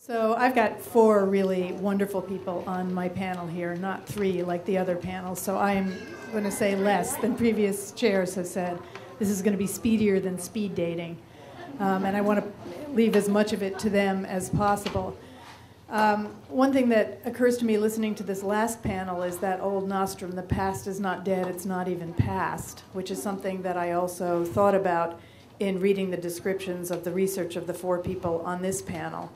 So I've got 4 really wonderful people on my panel here, not 3 like the other panels. So I'm going to say less than previous chairs have said. This is going to be speedier than speed dating. And I want to leave as much of it to them as possible. One thing that occurs to me listening to this last panel is that old nostrum, the past is not dead, it's not even past, which is something that I also thought about in reading the descriptions of the research of the 4 people on this panel.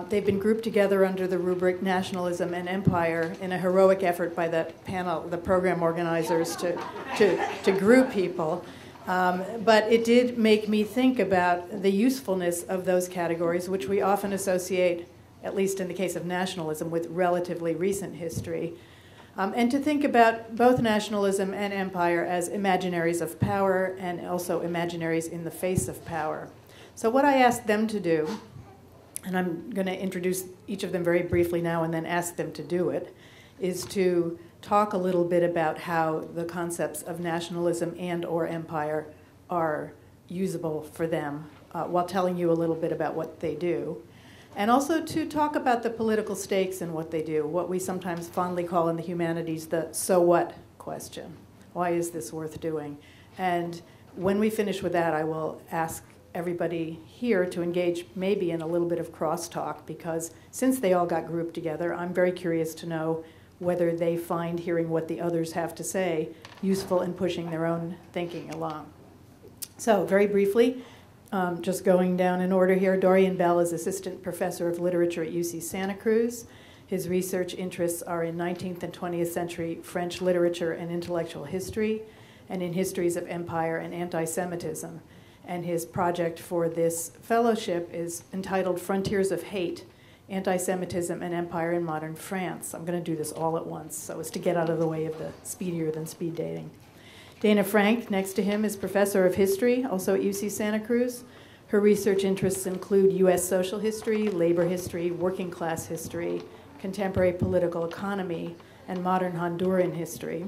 They've been grouped together under the rubric Nationalism and Empire in a heroic effort by the panel, the program organizers, to group people. But it did make me think about the usefulness of those categories, which we often associate, at least in the case of nationalism, with relatively recent history. And to think about both nationalism and empire as imaginaries of power and also imaginaries in the face of power. So what I asked them to do, and I'm going to introduce each of them very briefly now and then ask them to do it, is to talk a little bit about how the concepts of nationalism and or empire are usable for them while telling you a little bit about what they do. And also to talk about the political stakes in what they do, what we sometimes fondly call in the humanities the so what question. Why is this worth doing? And when we finish with that, I will ask everybody here to engage maybe in a little bit of crosstalk, because since they all got grouped together, I'm very curious to know whether they find hearing what the others have to say useful in pushing their own thinking along. So very briefly, just going down in order here, Dorian Bell is Assistant Professor of Literature at UC Santa Cruz. His research interests are in 19th and 20th century French literature and intellectual history, and in histories of empire and anti-Semitism. And his project for this fellowship is entitled Frontiers of Hate, Anti-Semitism and Empire in Modern France. I'm going to do this all at once so as to get out of the way of the speedier than speed dating. Dana Frank, next to him, is Professor of History, also at UC Santa Cruz. Her research interests include U.S. social history, labor history, working class history, contemporary political economy, and modern Honduran history.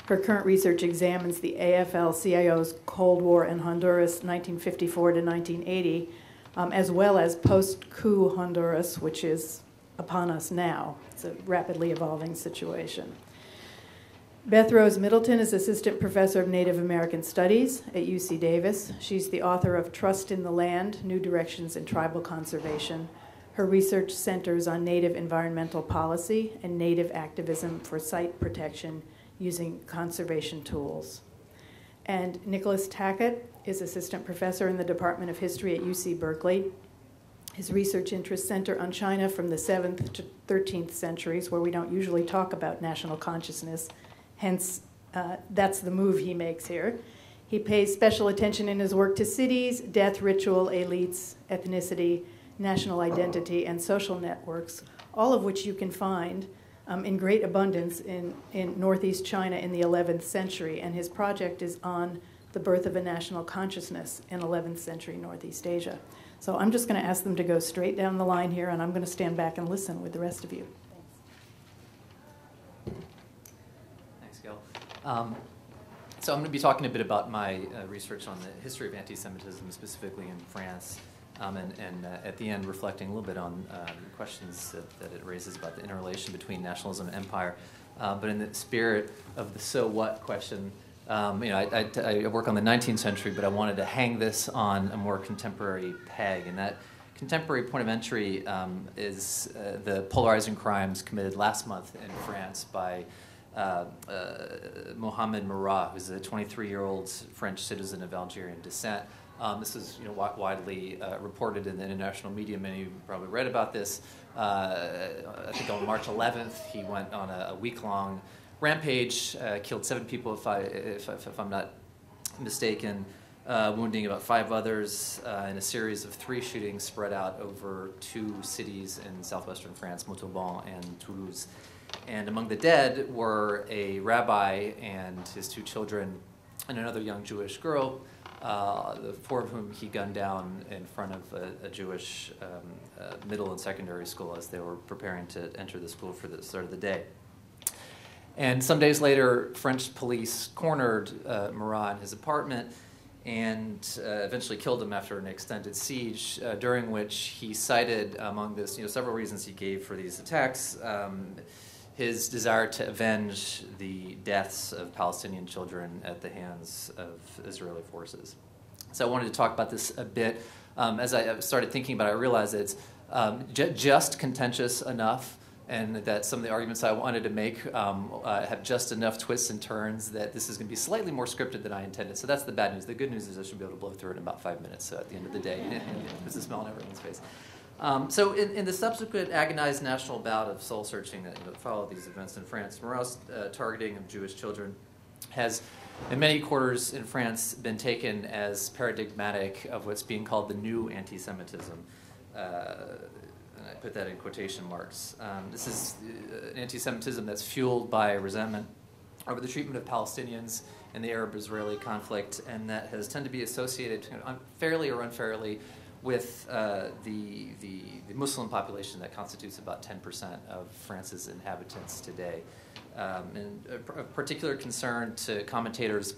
Her current research examines the AFL-CIO's Cold War in Honduras, 1954 to 1980, as well as post-coup Honduras, which is upon us now. It's a rapidly evolving situation. Beth Rose Middleton is Assistant Professor of Native American Studies at UC Davis. She's the author of Trust in the Land, New Directions in Tribal Conservation. Her research centers on Native environmental policy and Native activism for site protection using conservation tools. And Nicolas Tackett is Assistant Professor in the Department of History at UC Berkeley. His research interests center on China from the 7th to 13th centuries, where we don't usually talk about national consciousness. Hence, that's the move he makes here. He pays special attention in his work to cities, death ritual, elites, ethnicity, national identity, and social networks, all of which you can find in great abundance in Northeast China in the 11th century, and his project is on the birth of a national consciousness in 11th century Northeast Asia. So I'm just going to ask them to go straight down the line here, and I'm going to stand back and listen with the rest of you. Thanks, Gail. So I'm going to be talking a bit about my research on the history of anti-Semitism, specifically in France. And at the end, reflecting a little bit on questions that it raises about the interrelation between nationalism and empire. But in the spirit of the so what question, I work on the 19th century, but I wanted to hang this on a more contemporary peg. And that contemporary point of entry is the polarizing crimes committed last month in France by Mohamed Merah, who's a 23-year-old French citizen of Algerian descent. This is widely reported in the international media. Many of you probably read about this. I think on March 11th, he went on a week-long rampage, killed 7 people, if I'm not mistaken, wounding about 5 others in a series of 3 shootings spread out over 2 cities in southwestern France, Montauban and Toulouse. And among the dead were a rabbi and his 2 children and another young Jewish girl, the 4 of whom he gunned down in front of a Jewish middle and secondary school as they were preparing to enter the school for the start of the day. And some days later, French police cornered Merah in his apartment and eventually killed him after an extended siege, during which he cited, among this, several reasons he gave for these attacks, his desire to avenge the deaths of Palestinian children at the hands of Israeli forces. So I wanted to talk about this a bit. As I started thinking about it, I realized that it's just contentious enough, and that some of the arguments I wanted to make have just enough twists and turns that this is going to be slightly more scripted than I intended. So that's the bad news. The good news is I should be able to blow through it in about 5 minutes. So at the end of the day, there's a smile on everyone's face. So in the subsequent agonized national bout of soul-searching that followed these events in France, Marat's targeting of Jewish children has, in many quarters in France, been taken as paradigmatic of what's being called the new anti-Semitism. And I put that in quotation marks. This is an anti-Semitism that's fueled by resentment over the treatment of Palestinians in the Arab-Israeli conflict, and that has tended to be associated, fairly or unfairly, with the Muslim population that constitutes about 10% of France's inhabitants today. And of particular concern to commentators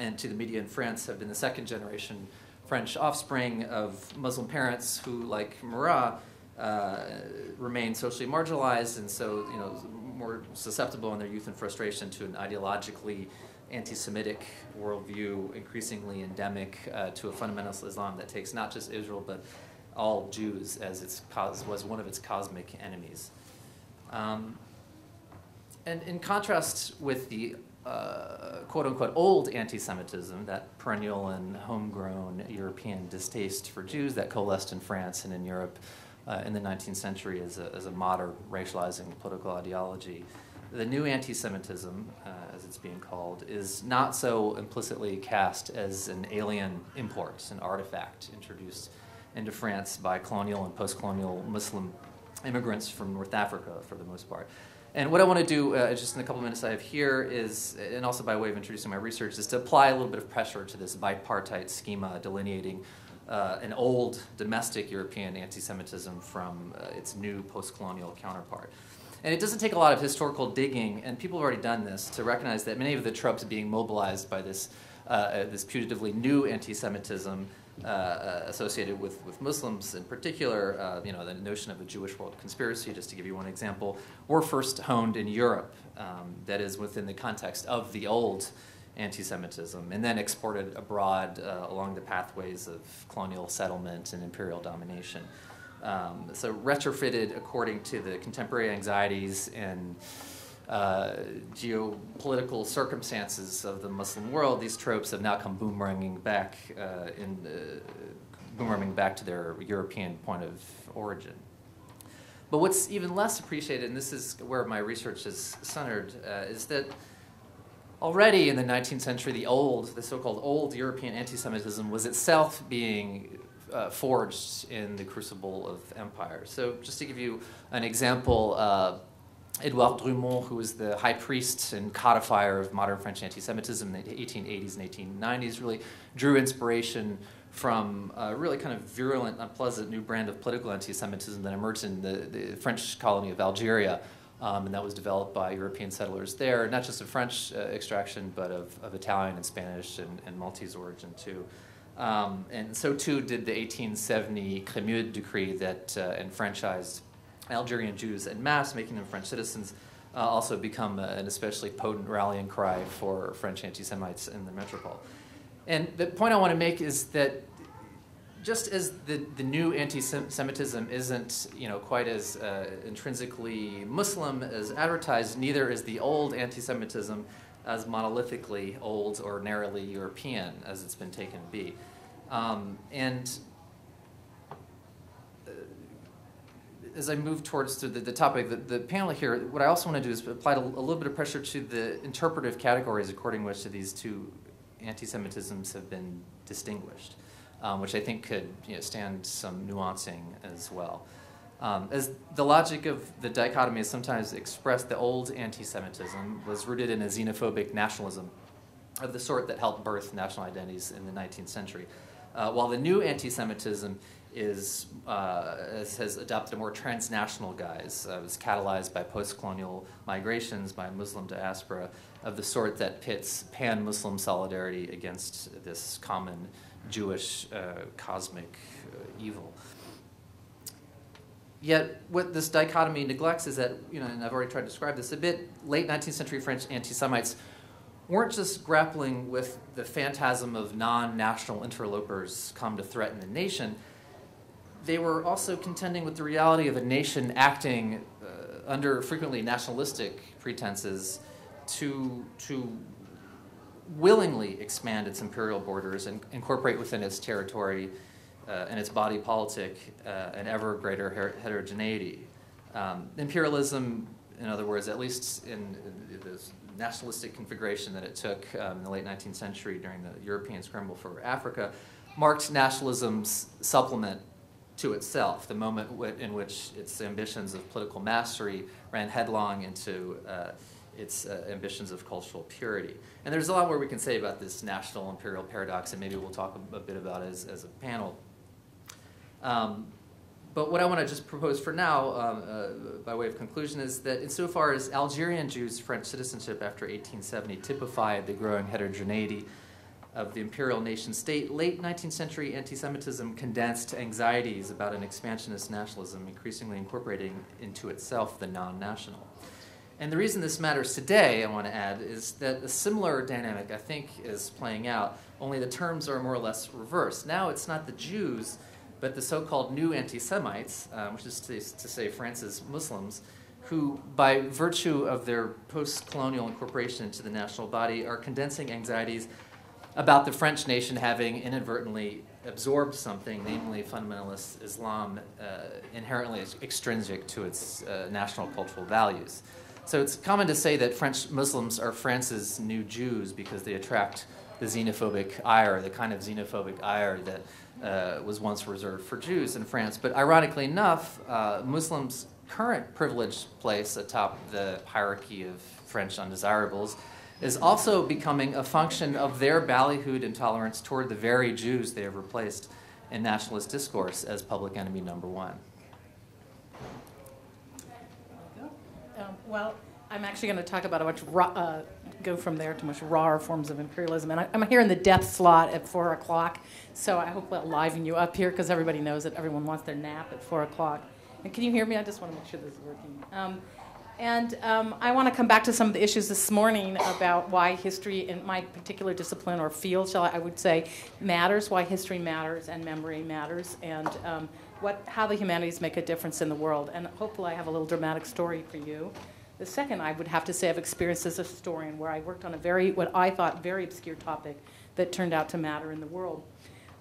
and to the media in France have been the second generation French offspring of Muslim parents who, like Marat, remain socially marginalized, and so more susceptible in their youth and frustration to an ideologically anti-Semitic worldview, increasingly endemic to a fundamentalist Islam that takes not just Israel but all Jews as was one of its cosmic enemies. And in contrast with the quote-unquote old anti-Semitism, that perennial and homegrown European distaste for Jews that coalesced in France and in Europe in the 19th century as a modern racializing political ideology, the new anti-Semitism, as it's being called, is not so implicitly cast as an alien import, an artifact introduced into France by colonial and post-colonial Muslim immigrants from North Africa, for the most part. And what I want to do, just in the couple minutes I have here, is, and also by way of introducing my research, is to apply a little bit of pressure to this bipartite schema delineating an old domestic European anti-Semitism from its new post-colonial counterpart. And it doesn't take a lot of historical digging, and people have already done this, to recognize that many of the tropes being mobilized by this putatively new anti-Semitism associated with Muslims in particular, the notion of a Jewish world conspiracy, just to give you one example, were first honed in Europe, that is within the context of the old anti-Semitism, and then exported abroad along the pathways of colonial settlement and imperial domination. So retrofitted according to the contemporary anxieties and geopolitical circumstances of the Muslim world, these tropes have now come boomeranging back to their European point of origin. But what's even less appreciated, and this is where my research is centered, is that already in the 19th century, the so-called old European anti-Semitism was itself being forged in the crucible of empire. So just to give you an example, Edouard Drumont, who was the high priest and codifier of modern French anti-Semitism in the 1880s and 1890s, really drew inspiration from a really kind of virulent, unpleasant new brand of political anti-Semitism that emerged in the French colony of Algeria, and that was developed by European settlers there, not just of French extraction, but of Italian and Spanish and Maltese origin too. And so too did the 1870 Crémieux decree that enfranchised Algerian Jews en masse, making them French citizens, also become an especially potent rallying cry for French anti-Semites in the metropole. And the point I want to make is that just as the new anti-Semitism isn't quite as intrinsically Muslim as advertised, neither is the old anti-Semitism as monolithically old or narrowly European as it's been taken to be. As I move towards the topic, the panel here, what I also want to do is apply a little bit of pressure to the interpretive categories according to which these two anti-Semitisms have been distinguished, which I think could stand some nuancing as well. As the logic of the dichotomy is sometimes expressed, the old anti-Semitism was rooted in a xenophobic nationalism of the sort that helped birth national identities in the 19th century. while the new anti-Semitism has adopted a more transnational guise. It was catalyzed by post-colonial migrations, by Muslim diaspora, of the sort that pits pan-Muslim solidarity against this common Jewish cosmic evil. Yet what this dichotomy neglects is that, and I've already tried to describe this a bit, late 19th century French anti-Semites weren't just grappling with the phantasm of non-national interlopers come to threaten the nation. They were also contending with the reality of a nation acting under frequently nationalistic pretenses to willingly expand its imperial borders and incorporate within its territory and its body politic an ever greater heterogeneity. Imperialism, in other words, at least in this nationalistic configuration that it took in the late 19th century during the European scramble for Africa, marked nationalism's supplement to itself, the moment in which its ambitions of political mastery ran headlong into its ambitions of cultural purity. And there's a lot more we can say about this national imperial paradox, and maybe we'll talk a bit about it as a panel. But what I want to just propose for now, by way of conclusion, is that insofar as Algerian Jews' French citizenship after 1870 typified the growing heterogeneity of the imperial nation-state, late 19th century anti-Semitism condensed anxieties about an expansionist nationalism increasingly incorporating into itself the non-national. And the reason this matters today, I want to add, is that a similar dynamic, I think, is playing out, only the terms are more or less reversed. Now it's not the Jews, but the so-called new anti-Semites, which is to say France's Muslims, who, by virtue of their post-colonial incorporation into the national body, are condensing anxieties about the French nation having inadvertently absorbed something, namely fundamentalist Islam, inherently extrinsic to its national cultural values. So it's common to say that French Muslims are France's new Jews because they attract the xenophobic ire, the kind of xenophobic ire that was once reserved for Jews in France. But ironically enough, Muslims' current privileged place atop the hierarchy of French undesirables is also becoming a function of their ballyhooed intolerance toward the very Jews they have replaced in nationalist discourse as public enemy number one. Well, I'm actually going to talk about a much go from there to much rawer forms of imperialism. And I'm here in the death slot at 4 o'clock, so I hope I'll liven you up here because everybody knows that everyone wants their nap at 4 o'clock. And can you hear me? I just want to make sure this is working. I want to come back to some of the issues this morning about why history in my particular discipline or field, I would say, matters, why history matters and memory matters, and how the humanities make a difference in the world. And hopefully I have a little dramatic story for you. The second, I would have to say, I've experienced as a historian where I worked on what I thought, very obscure topic that turned out to matter in the world.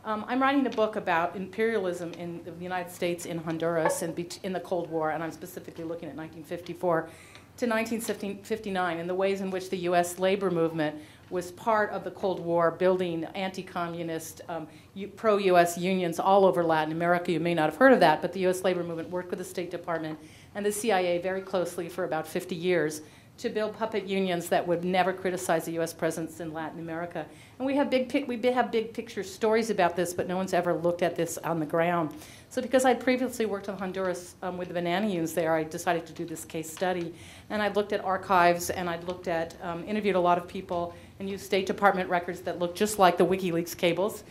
I'm writing a book about imperialism in the United States, in Honduras, and in the Cold War, and I'm specifically looking at 1954 to 1959 and the ways in which the U.S. labor movement was part of the Cold War, building anti-communist, pro-U.S. unions all over Latin America. You may not have heard of that, but the U.S. labor movement worked with the State Department and the CIA very closely for about 50 years to build puppet unions that would never criticize the U.S. presence in Latin America. And we have big picture stories about this, but no one's ever looked at this on the ground. So because I'd previously worked in Honduras with the banana unions there, I decided to do this case study. And I looked at archives, and I looked at, interviewed a lot of people, and used State Department records that look just like the WikiLeaks cables,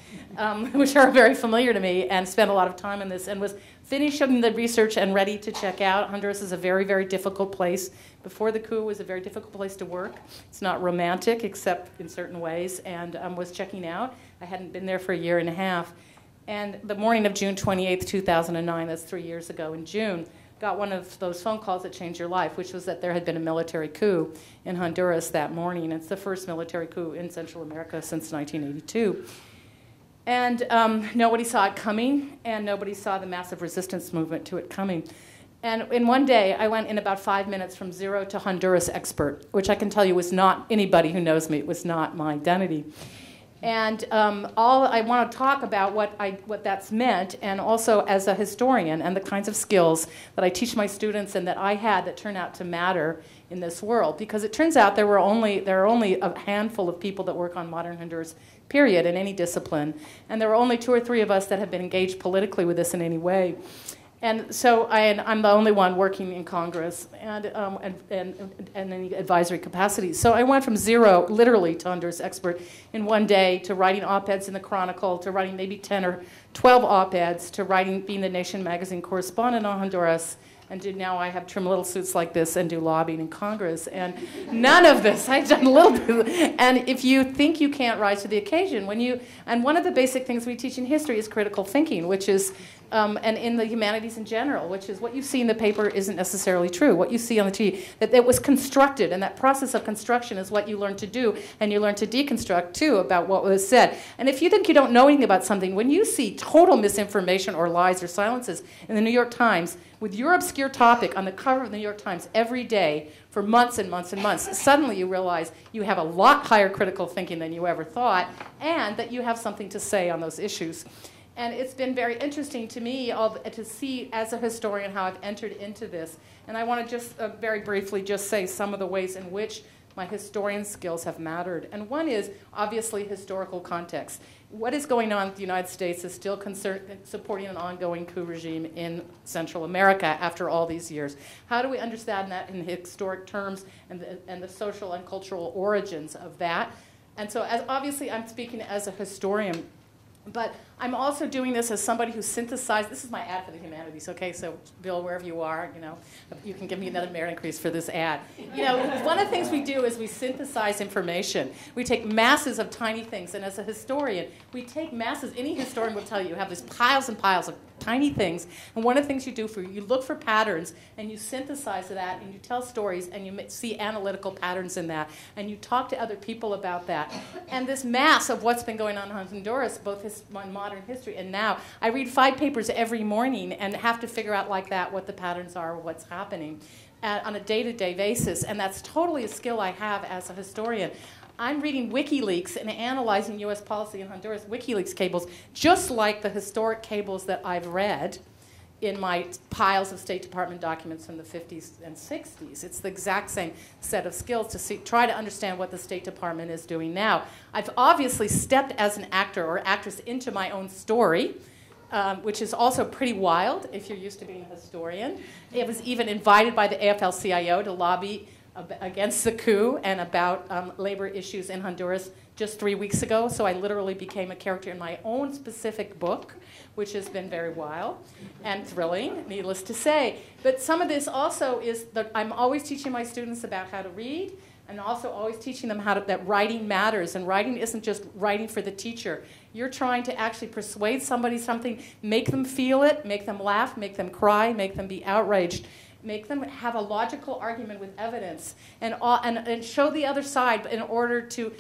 which are very familiar to me, and spent a lot of time on this, and was finished the research and ready to check out. Honduras is a very, very difficult place. Before the coup, it was a very difficult place to work. It's not romantic, except in certain ways, and was checking out. I hadn't been there for a year and a half. And the morning of June 28th, 2009, that's 3 years ago in June, got one of those phone calls that changed your life, which was that there had been a military coup in Honduras that morning. It's the first military coup in Central America since 1982. And nobody saw it coming, and nobody saw the massive resistance movement to it coming. And in one day, I went in about 5 minutes from zero to Honduras expert, which I can tell you was not anybody who knows me. It was not my identity. And all I want to talk about what that's meant, and also as a historian and the kinds of skills that I teach my students and that I had that turn out to matter in this world, because it turns out there are only a handful of people that work on modern Honduras, period, in any discipline, and there are only 2 or 3 of us that have been engaged politically with this in any way. And so I'm the only one working in Congress and any advisory capacity. So I went from zero, literally, to Honduras expert in one day, to writing op-eds in the Chronicle, to writing maybe 10 or 12 op-eds, to being the Nation magazine correspondent on Honduras, and now I have trim little suits like this and do lobbying in Congress. And none of this, I've done a little bit. And if you think you can't rise to the occasion, and one of the basic things we teach in history is critical thinking, which is, and in the humanities in general, which is what you see in the paper isn't necessarily true. What you see on the TV, that it was constructed, and that process of construction is what you learn to do, and you learn to deconstruct, too, about what was said. And if you think you don't know anything about something, when you see total misinformation or lies or silences in the New York Times, with your obscure topic on the cover of the New York Times every day for months and months and months, suddenly you realize you have a lot higher critical thinking than you ever thought, and that you have something to say on those issues. And it's been very interesting to me to see, as a historian, how I've entered into this. And I want to just very briefly just say some of the ways in which my historian skills have mattered. And one is, obviously, historical context. What is going on in the United States is still supporting an ongoing coup regime in Central America after all these years. How do we understand that in historic terms and the social and cultural origins of that? And so, obviously, I'm speaking as a historian. But I'm also doing this as somebody who synthesized. This is my ad for the humanities, okay? So, Bill, wherever you are, you can give me another merit increase for this ad. One of the things we do is we synthesize information. We take masses of tiny things, and as a historian, we take masses. Any historian will tell you have these piles and piles of tiny things, and one of the things you do you look for patterns, and you synthesize that, and you tell stories, and you see analytical patterns in that, and you talk to other people about that. And this mass of what's been going on in Honduras, both in modern history and now, I read 5 papers every morning and have to figure out like that what the patterns are, what's happening on a day-to-day basis, and that's totally a skill I have as a historian. I'm reading WikiLeaks and analyzing U.S. policy in Honduras, WikiLeaks cables, just like the historic cables that I've read in my piles of State Department documents from the 50s and 60s. It's the exact same set of skills to try to understand what the State Department is doing now. I've obviously stepped as an actor or actress into my own story, which is also pretty wild if you're used to being a historian. I was even invited by the AFL-CIO to lobby against the coup and about labor issues in Honduras just 3 weeks ago. So I literally became a character in my own specific book, which has been very wild and thrilling, needless to say. But some of this also is that I'm always teaching my students about how to read, and also always teaching them that writing matters. And writing isn't just writing for the teacher. You're trying to actually persuade somebody something, make them feel it, make them laugh, make them cry, make them be outraged. Make them have a logical argument with evidence and show the other side in order to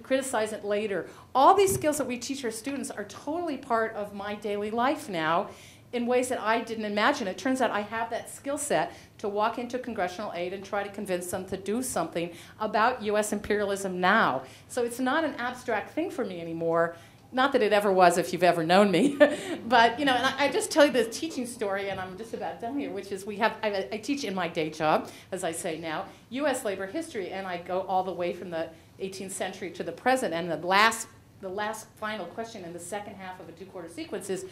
criticize it later. All these skills that we teach our students are totally part of my daily life now in ways that I didn't imagine. It turns out I have that skill set to walk into congressional aid and try to convince them to do something about U.S. imperialism now. So it's not an abstract thing for me anymore. Not that it ever was if you've ever known me, but and I just tell you this teaching story, and I'm just about done here, which is I teach in my day job, as I say now, U.S. labor history, and I go all the way from the 18th century to the present, and the last final question in the second half of a 2-quarter sequence is,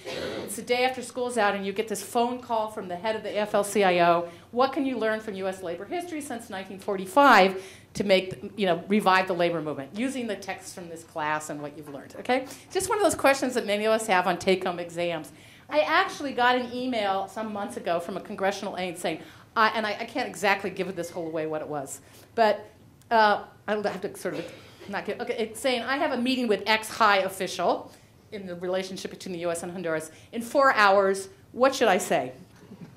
it's the day after school's out, and you get this phone call from the head of the AFL-CIO. What can you learn from U.S. labor history since 1945 to revive the labor movement, using the texts from this class and what you've learned, okay? Just one of those questions that many of us have on take-home exams. I actually got an email some months ago from a congressional aide saying, and I can't exactly give this whole away what it was, but I'll have to sort of not get, okay, it's saying, I have a meeting with X high official in the relationship between the U.S. and Honduras in 4 hours. What should I say?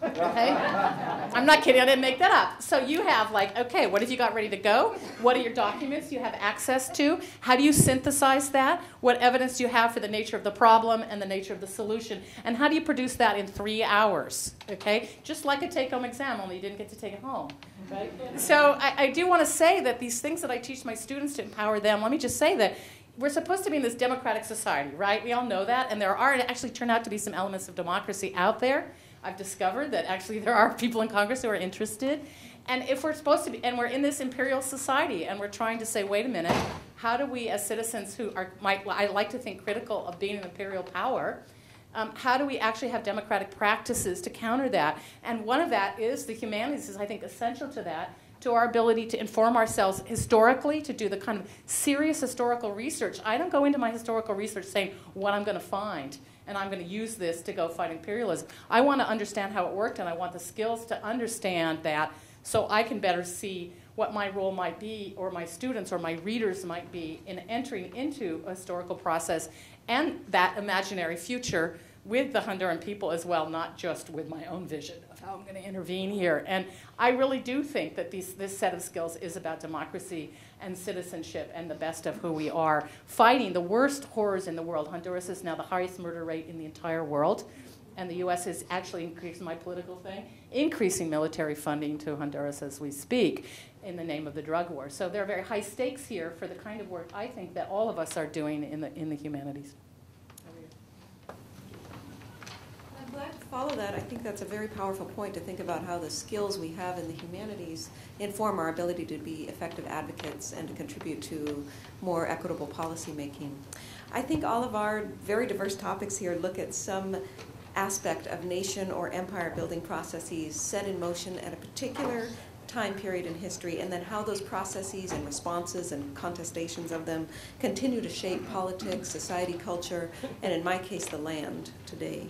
Okay? I'm not kidding, I didn't make that up. So you have okay, what have you got ready to go? What are your documents you have access to? How do you synthesize that? What evidence do you have for the nature of the problem and the nature of the solution? And how do you produce that in 3 hours? Okay? Just like a take-home exam, only you didn't get to take it home. Right? So I do want to say that these things that I teach my students to empower them, let me just say that we're supposed to be in this democratic society, right? We all know that, and there actually turn out to be some elements of democracy out there. I've discovered that actually there are people in Congress who are interested. And if we're supposed to be, and we're in this imperial society, and we're trying to say, wait a minute, how do we, as citizens who are, I like to think, critical of being an imperial power, how do we actually have democratic practices to counter that? And one of that is the humanities is, I think, essential to that, to our ability to inform ourselves historically, to do the kind of serious historical research. I don't go into my historical research saying what I'm going to find, and I'm going to use this to go fight imperialism. I want to understand how it worked, and I want the skills to understand that so I can better see what my role might be, or my students or my readers might be in entering into a historical process and that imaginary future with the Honduran people as well, not just with my own vision of how I'm going to intervene here. And I really do think that this set of skills is about democracy and citizenship and the best of who we are, fighting the worst horrors in the world. Honduras is now the highest murder rate in the entire world, and the U.S. is actually increasing, my political thing, increasing military funding to Honduras as we speak in the name of the drug war. So there are very high stakes here for the kind of work I think that all of us are doing in the humanities. I'm glad to follow that. I think that's a very powerful point to think about how the skills we have in the humanities inform our ability to be effective advocates and to contribute to more equitable policy making. I think all of our very diverse topics here look at some aspect of nation or empire building processes set in motion at a particular time period in history, and then how those processes and responses and contestations of them continue to shape politics, society, culture, and in my case, the land today.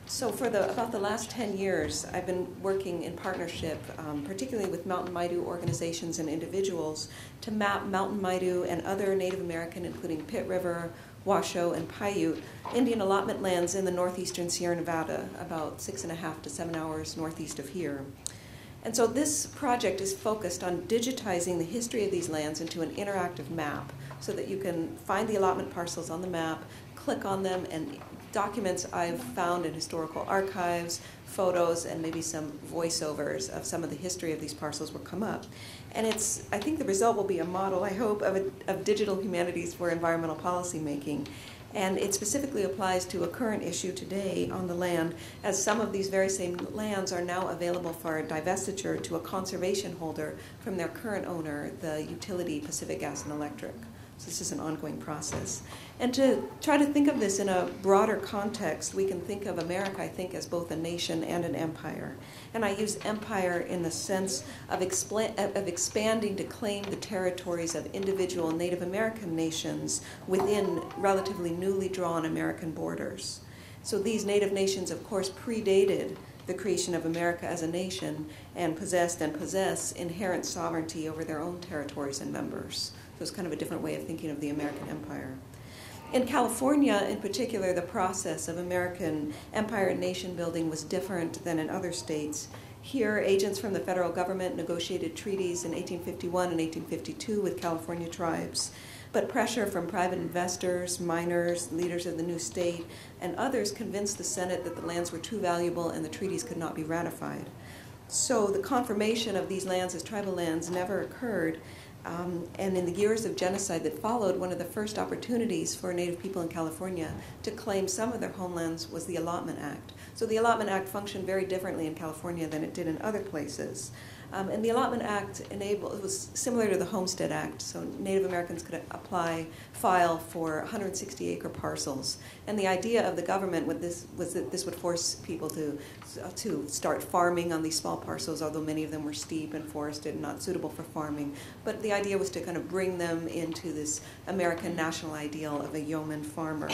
So for about the last 10 years, I've been working in partnership, particularly with Mountain Maidu organizations and individuals, to map Mountain Maidu and other Native American, including Pit River, Washoe, and Paiute, Indian allotment lands in the northeastern Sierra Nevada, about 6.5 to 7 hours northeast of here. And so this project is focused on digitizing the history of these lands into an interactive map so that you can find the allotment parcels on the map, click on them, and documents I've found in historical archives, photos, and maybe some voiceovers of some of the history of these parcels will come up. And I think the result will be a model, I hope, of digital humanities for environmental policy making. And it specifically applies to a current issue today on the land, as some of these very same lands are now available for divestiture to a conservation holder from their current owner, the utility Pacific Gas and Electric. So this is an ongoing process. And to try to think of this in a broader context, we can think of America, I think, as both a nation and an empire. And I use empire in the sense of expanding to claim the territories of individual Native American nations within relatively newly drawn American borders. So these Native nations, of course, predated the creation of America as a nation and possessed and possess inherent sovereignty over their own territories and members. So it's kind of a different way of thinking of the American empire. In California, in particular, the process of American empire and nation building was different than in other states. Here, agents from the federal government negotiated treaties in 1851 and 1852 with California tribes, but pressure from private investors, miners, leaders of the new state, and others convinced the Senate that the lands were too valuable and the treaties could not be ratified. So the confirmation of these lands as tribal lands never occurred. And in the years of genocide that followed, one of the first opportunities for Native people in California to claim some of their homelands was the Allotment Act. So the Allotment Act functioned very differently in California than it did in other places. And the Allotment Act it was similar to the Homestead Act, so Native Americans could file for 160-acre parcels. And the idea of the government was that this would force people to start farming on these small parcels, although many of them were steep and forested and not suitable for farming. But the idea was to kind of bring them into this American national ideal of a yeoman farmer.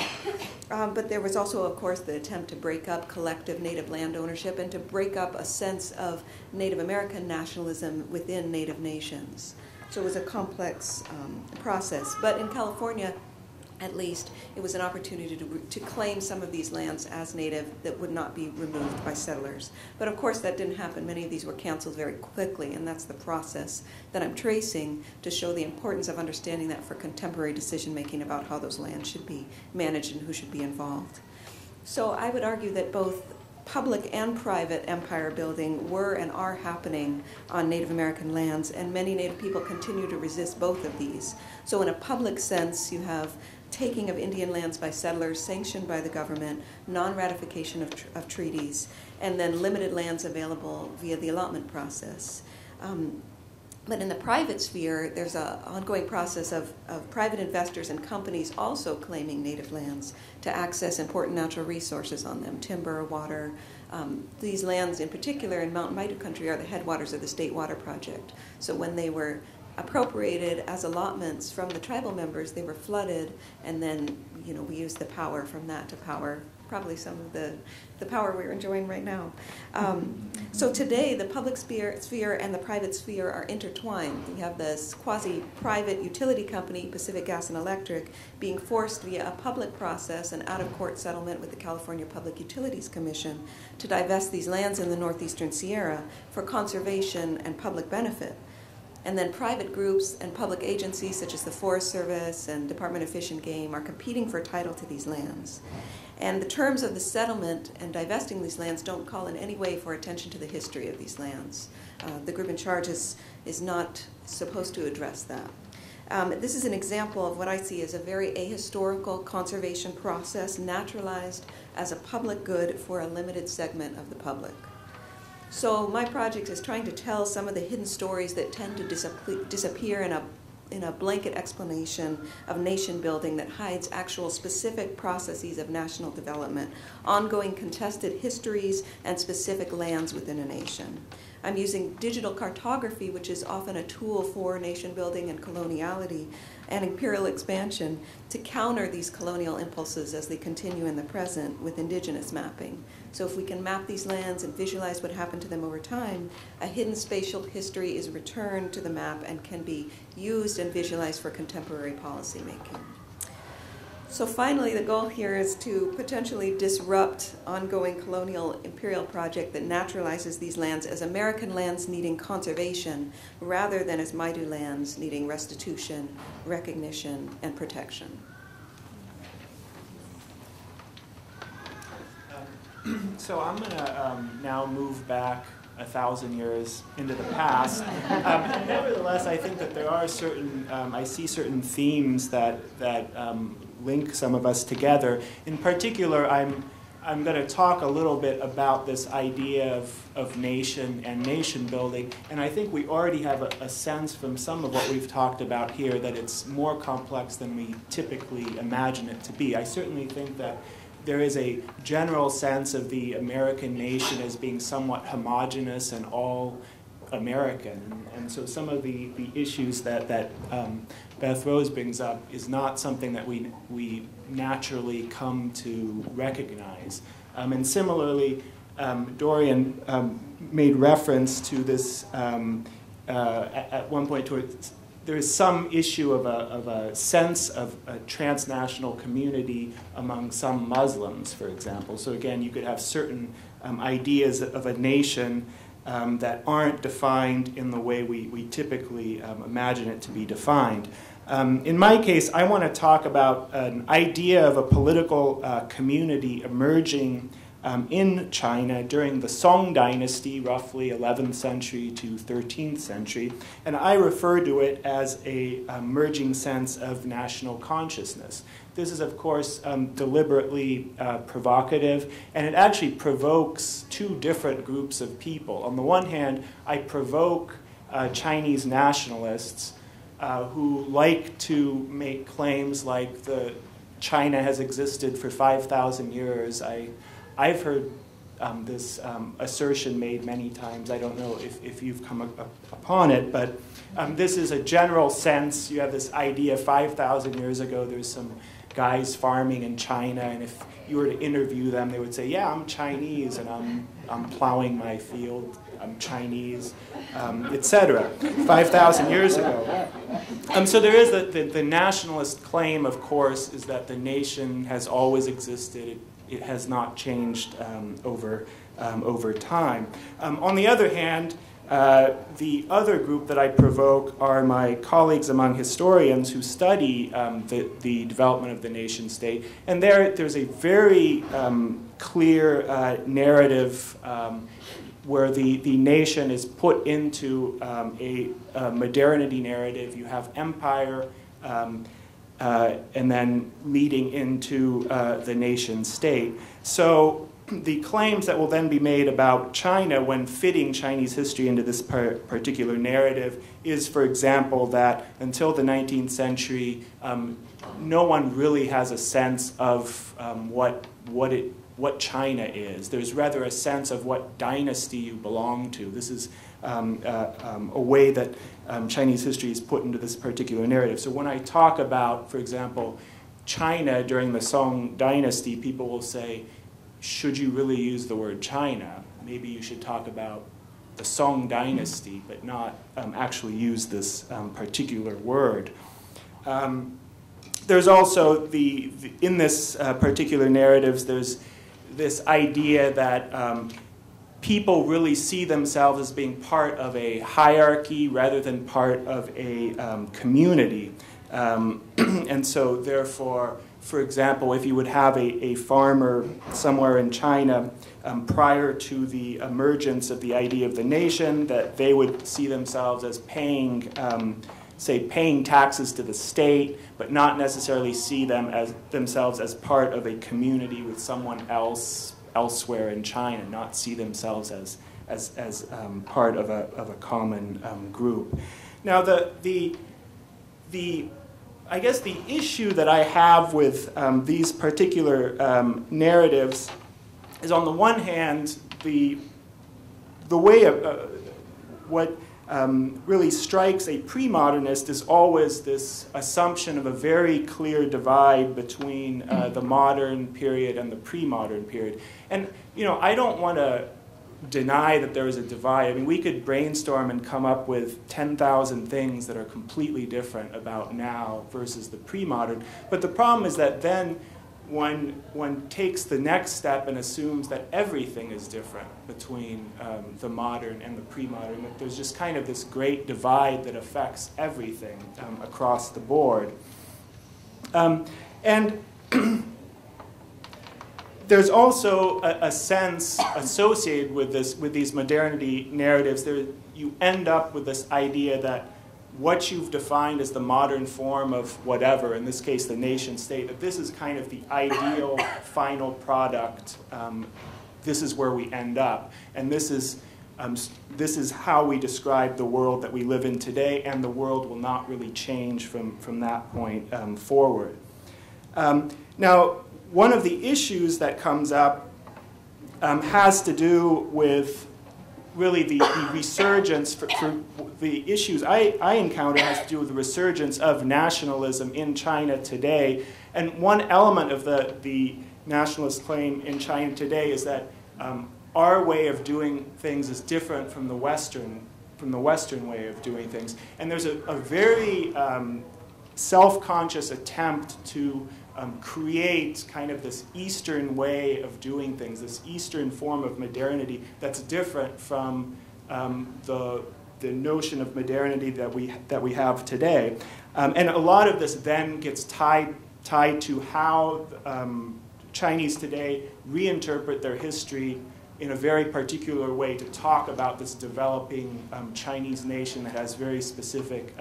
But there was also, of course, the attempt to break up collective Native land ownership and to break up a sense of Native American nationalism within Native nations. So it was a complex process. But in California, at least, it was an opportunity to claim some of these lands as Native that would not be removed by settlers. But of course, that didn't happen. Many of these were canceled very quickly, and that's the process that I'm tracing to show the importance of understanding that for contemporary decision-making about how those lands should be managed and who should be involved. So I would argue that both public and private empire building were and are happening on Native American lands, and many Native people continue to resist both of these. So in a public sense, you have taking of Indian lands by settlers sanctioned by the government, non-ratification of treaties, and then limited lands available via the allotment process. But in the private sphere, there's an ongoing process of private investors and companies also claiming native lands to access important natural resources on them, timber, water. These lands in particular in Mountain Maidu country are the headwaters of the State Water Project. So when they were appropriated as allotments from the tribal members, they were flooded, and then we used the power from that to power probably some of the power we're enjoying right now. So today, the public sphere and the private sphere are intertwined. We have this quasi-private utility company, Pacific Gas and Electric, being forced via a public process and out-of-court settlement with the California Public Utilities Commission to divest these lands in the northeastern Sierra for conservation and public benefit. And then private groups and public agencies such as the Forest Service and Department of Fish and Game are competing for title to these lands. And the terms of the settlement and divesting these lands don't call in any way for attention to the history of these lands. The group in charge is not supposed to address that. This is an example of what I see as a very ahistorical conservation process naturalized as a public good for a limited segment of the public. So my project is trying to tell some of the hidden stories that tend to disappear in a blanket explanation of nation building that hides actual specific processes of national development, ongoing contested histories, and specific lands within a nation. I'm using digital cartography, which is often a tool for nation building and coloniality and imperial expansion, to counter these colonial impulses as they continue in the present with indigenous mapping. So if we can map these lands and visualize what happened to them over time, a hidden spatial history is returned to the map and can be used and visualized for contemporary policymaking. So finally, the goal here is to potentially disrupt ongoing colonial imperial project that naturalizes these lands as American lands needing conservation rather than as Maidu lands needing restitution, recognition, and protection. So I'm going to now move back 1,000 years into the past. Nevertheless, I think that there are certain, I see certain themes that link some of us together. In particular, I'm going to talk a little bit about this idea of nation and nation building, and I think we already have a sense from some of what we've talked about here that it's more complex than we typically imagine it to be. I certainly think that there is a general sense of the American nation as being somewhat homogenous and all American. And so some of the issues that Beth Rose brings up is not something that we naturally come to recognize. And similarly, Dorian made reference to this at one point towards there is some issue of a sense of a transnational community among some Muslims, for example. So again, you could have certain ideas of a nation that aren't defined in the way we typically imagine it to be defined. In my case, I want to talk about an idea of a political community emerging in China during the Song dynasty, roughly 11th century to 13th century, and I refer to it as a emerging sense of national consciousness. This is, of course, deliberately provocative, and it actually provokes two different groups of people. On the one hand, I provoke Chinese nationalists who like to make claims like China has existed for 5,000 years. I've heard this assertion made many times. I don't know if you've come upon it, but this is a general sense. You have this idea 5,000 years ago, there's some guys farming in China, and if you were to interview them, they would say, yeah, I'm Chinese, and I'm plowing my field, I'm Chinese, etc. 5,000 years ago. So there is the nationalist claim, of course, is that the nation has always existed. It has not changed over time. On the other hand, the other group that I provoke are my colleagues among historians who study the development of the nation state. And there's a very clear narrative where the nation is put into a modernity narrative. You have empire, and then leading into the nation state. So the claims that will then be made about China when fitting Chinese history into this particular narrative is, for example, that until the 19th century, no one really has a sense of what China is. There's rather a sense of what dynasty you belong to. This is a way that Chinese history is put into this particular narrative. So when I talk about, for example, China during the Song dynasty, people will say, should you really use the word China? Maybe you should talk about the Song dynasty, but not actually use this particular word. There's also, in this particular narratives, there's this idea that people really see themselves as being part of a hierarchy rather than part of a community. And so therefore, for example, if you would have a farmer somewhere in China prior to the emergence of the idea of the nation, that they would see themselves as paying taxes to the state, but not necessarily see themselves as part of a community with someone else elsewhere in China, not see themselves as part of a common group. Now, I guess the issue that I have with these particular narratives is, on the one hand, the way what really strikes a pre-modernist is always this assumption of a very clear divide between the modern period and the pre-modern period. And I don't want to deny that there is a divide. I mean, we could brainstorm and come up with 10,000 things that are completely different about now versus the pre-modern. But the problem is that then one takes the next step and assumes that everything is different between the modern and the pre-modern, that there's just kind of this great divide that affects everything across the board. And there's also a sense associated with these modernity narratives. You end up with this idea that what you've defined as the modern form of whatever, in this case the nation state, that this is kind of the ideal final product. This is where we end up, and this is how we describe the world that we live in today, and the world will not really change from that point forward. Now, one of the issues that comes up has to do with really the resurgence, for the issues I encounter has to do with the resurgence of nationalism in China today. And one element of the nationalist claim in China today is that our way of doing things is different from the Western way of doing things. And there's a very self-conscious attempt to create kind of this Eastern way of doing things, this Eastern form of modernity that's different from the notion of modernity that we have today. And a lot of this then gets tied to how Chinese today reinterpret their history in a very particular way to talk about this developing Chinese nation that has very specific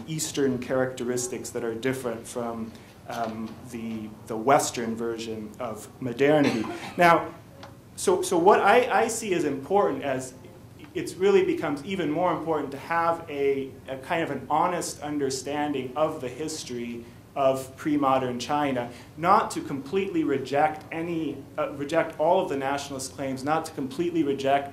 Eastern characteristics that are different from the Western version of modernity. Now, so what I see as important, as it really becomes even more important to have a kind of an honest understanding of the history of pre-modern China, not to completely reject all of the nationalist claims, not to completely reject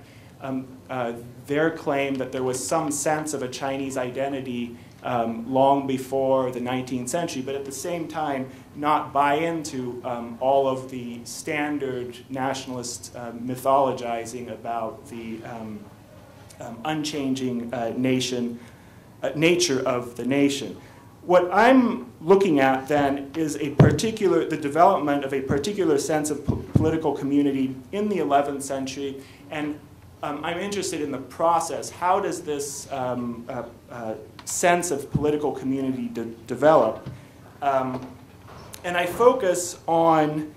their claim that there was some sense of a Chinese identity long before the 19th century, but at the same time not buy into all of the standard nationalist mythologizing about the unchanging nature of the nation. What I'm looking at then is the development of a particular sense of political community in the 11th century, and I'm interested in the process. How does this sense of political community develop? And I focus on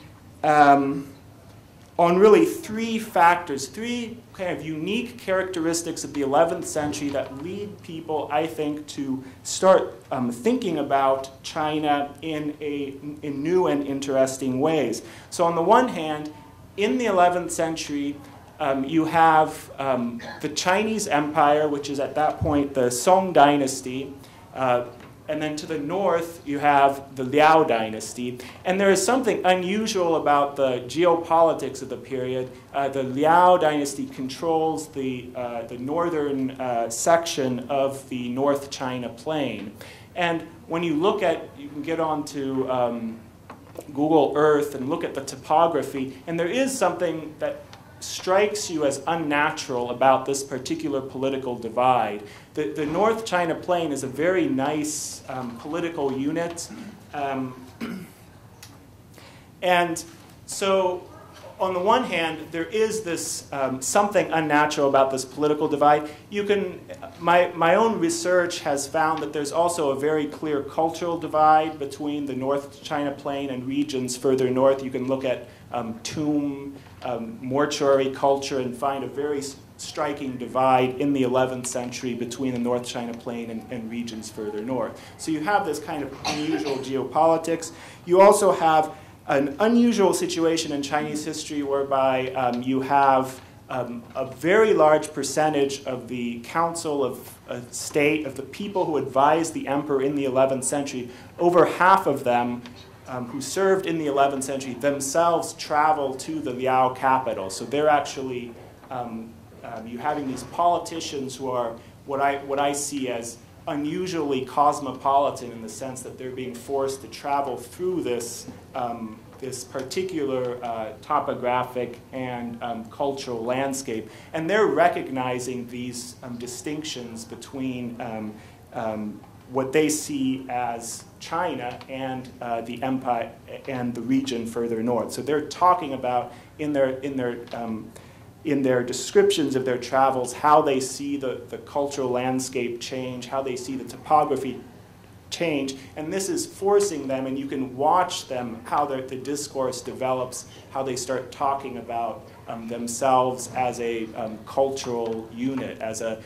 really three factors, three kind of unique characteristics of the 11th century that lead people, I think, to start thinking about China in new and interesting ways. So on the one hand, in the 11th century, you have the Chinese Empire, which is at that point the Song dynasty, and then to the north you have the Liao dynasty. And there is something unusual about the geopolitics of the period. The Liao dynasty controls the northern section of the North China Plain. And when you look at, you can get onto Google Earth and look at the topography, and there is something that strikes you as unnatural about this particular political divide. The North China Plain is a very nice political unit. And so on the one hand, there is this something unnatural about this political divide. You can, my own research has found that there's also a very clear cultural divide between the North China Plain and regions further north. You can look at tomb, mortuary culture and find a very striking divide in the 11th century between the North China Plain and regions further north. So you have this kind of unusual geopolitics. You also have an unusual situation in Chinese history whereby you have a very large percentage of the council of state, of the people who advised the emperor in the 11th century, over half of them who served in the 11th century themselves travel to the Liao capital. So they're actually, you're having these politicians who are what I see as unusually cosmopolitan in the sense that they're being forced to travel through this, this particular topographic and cultural landscape. And they're recognizing these distinctions between what they see as China and the empire and the region further north. So they're talking about in their descriptions of their travels how they see the cultural landscape change, how they see the topography change, and this is forcing them, and you can watch them, how the discourse develops, how they start talking about themselves as a cultural unit, as a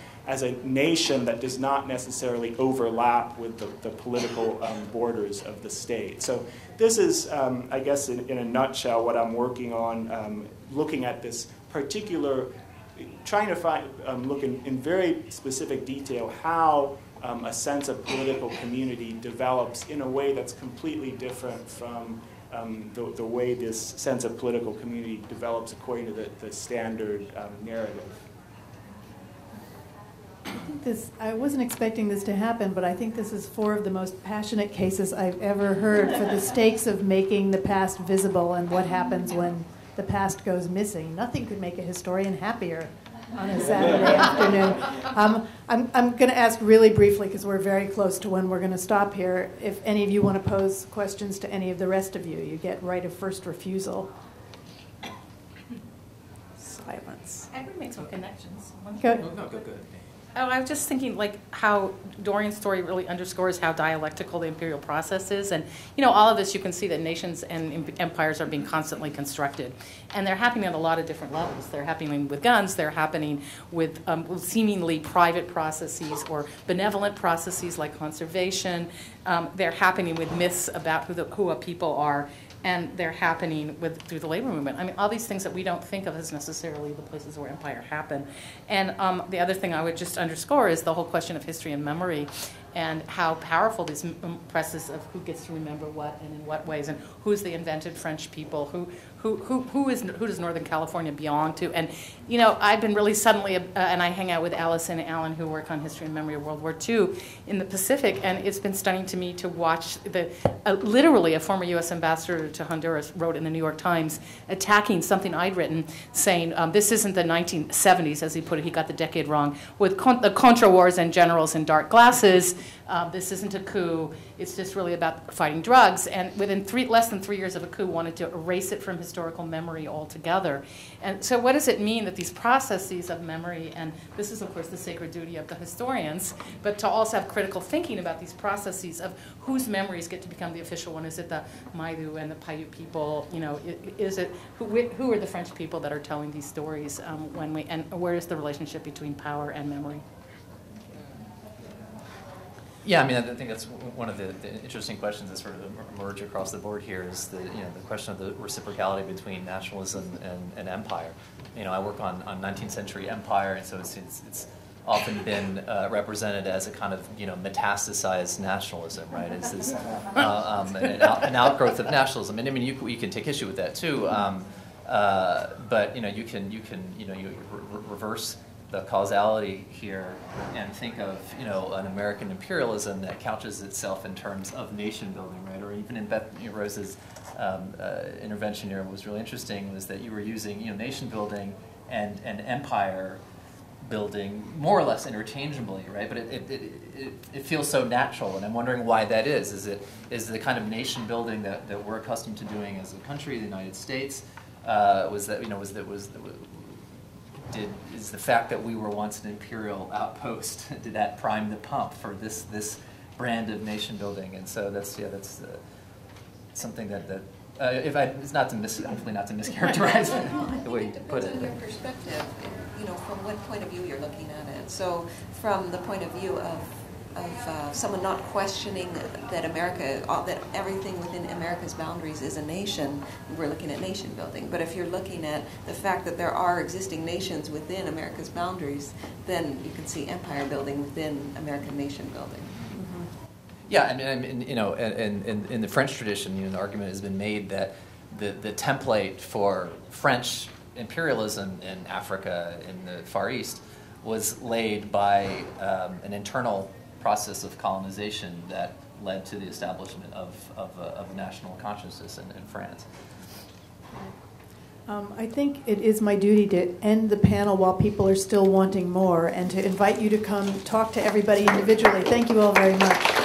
nation that does not necessarily overlap with the political borders of the state. So this is, I guess, in a nutshell, what I'm working on, looking at this particular, trying to find, look in very specific detail how a sense of political community develops in a way that's completely different from the way this sense of political community develops according to the standard narrative. I wasn't expecting this to happen, but I think this is 4 of the most passionate cases I've ever heard for the stakes of making the past visible and what happens when the past goes missing. Nothing could make a historian happier on a Saturday afternoon. I'm going to ask really briefly, because we're very close to when we're going to stop here, if any of you want to pose questions to any of the rest of you. You get right of first refusal. Silence. I would make some connections. Go. No, go good. Oh, I was just thinking, like, how Dorian's story really underscores how dialectical the imperial process is. And, you know, all of this, you can see that nations and empires are being constantly constructed. And they're happening at a lot of different levels. They're happening with guns. They're happening with seemingly private processes or benevolent processes like conservation. They're happening with myths about who a people are. And they're happening through the labor movement. I mean, all these things that we don't think of as necessarily the places where empire happened. And the other thing I would just underscore is the whole question of history and memory, and how powerful this presses of who gets to remember what and in what ways, and who's the invented French people, who does Northern California belong to. And, you know, I've been really suddenly, and I hang out with Alice and Alan, who work on history and memory of World War II in the Pacific, and it's been stunning to me to watch literally a former U.S. ambassador to Honduras wrote in the New York Times attacking something I'd written, saying this isn't the 1970s, as he put it, he got the decade wrong, with the Contra wars and generals in dark glasses. This isn't a coup. It's just really about fighting drugs. And within less than 3 years of a coup, wanted to erase it from historical memory altogether. And so what does it mean that these processes of memory, and this is, of course, the sacred duty of the historians, but to also have critical thinking about these processes of whose memories get to become the official one. Is it the Maidu and the Paiute people? You know, is it, who are the French people that are telling these stories and where is the relationship between power and memory? Yeah, I mean, I think that's one of the interesting questions that sort of emerge across the board here is the question of the reciprocality between nationalism and empire. I work on 19th century empire, and so it's often been represented as a kind of metastasized nationalism, right? It's this an outgrowth of nationalism, and I mean you can take issue with that too, but you can reverse the causality here and think of an American imperialism that couches itself in terms of nation building, right? Or even in Beth Rose's intervention here, what was really interesting was that you were using nation building and empire building more or less interchangeably, right? But it feels so natural, and I'm wondering why that is. Is the kind of nation building that we're accustomed to doing as a country, the United States, is the fact that we were once an imperial outpost, did that prime the pump for this brand of nation building? And so that's something that it's not to hopefully not to mischaracterize the way you put it. It depends on your perspective, from what point of view you're looking at it. So from the point of view of someone not questioning that that everything within America's boundaries is a nation, we're looking at nation building. But if you're looking at the fact that there are existing nations within America's boundaries, then you can see empire building within American nation building. Mm-hmm. Yeah, I mean, in the French tradition, an argument has been made that the template for French imperialism in Africa, in the Far East, was laid by an internal process of colonization that led to the establishment of a national consciousness in France. I think it is my duty to end the panel while people are still wanting more and to invite you to come talk to everybody individually. Thank you all very much.